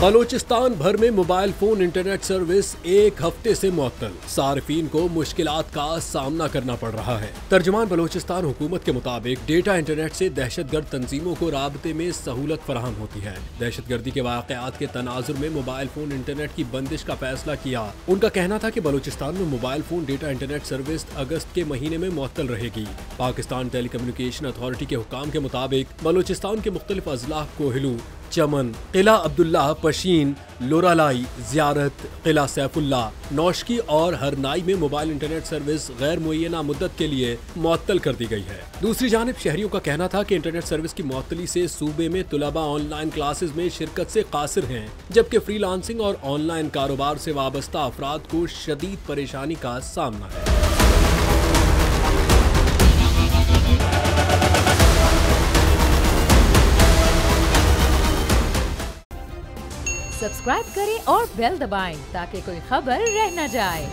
बलोचिस्तान भर में mobile phone internet service एक हफ्ते से मुअत्तल। सार्फिन को मुश्किलात का सामना करना पड़ रहा है। तर्जुमान बलोचिस्तान हुकूमत के मुताबिक डेटा इंटरनेट से दहशतगर्द तंजीमों को राबते में सहूलत फराहम होती है। दहशतगर्दी के वाक़यात के तनाजुर में मोबाइल फोन इंटरनेट की बंदिश का फैसला किया। उनका कहना था कि बलोचिस्तान में mobile phone data internet service अगस्त के महीने में मुअत्तल रहेगी। पाकिस्तान टेलीकम्युनिकेशन अथॉरिटी के हुकाम के मुताबिक बलोचिस्तान के मुख्तलिफ अजला कोहिलू, चमन, किला अब्दुल्ला, पशीन, लोरालाई, जियारत, किला सैफुल्ला, नौशकी और हरनाई में मोबाइल इंटरनेट सर्विस गैर मुअय्यना मुद्दत के लिए मुअत्तल कर दी गई है। दूसरी जानिब शहरियों का कहना था कि इंटरनेट सर्विस की मुअत्तली से सूबे में तुलबा ऑनलाइन क्लासेज में शिरकत से कासिर हैं, जबकि फ्रीलांसिंग और ऑनलाइन कारोबार से वाबस्ता अफराद को शदीद परेशानी का सामना है। सब्सक्राइब करें और बेल दबाएं ताकि कोई खबर रह न जाए।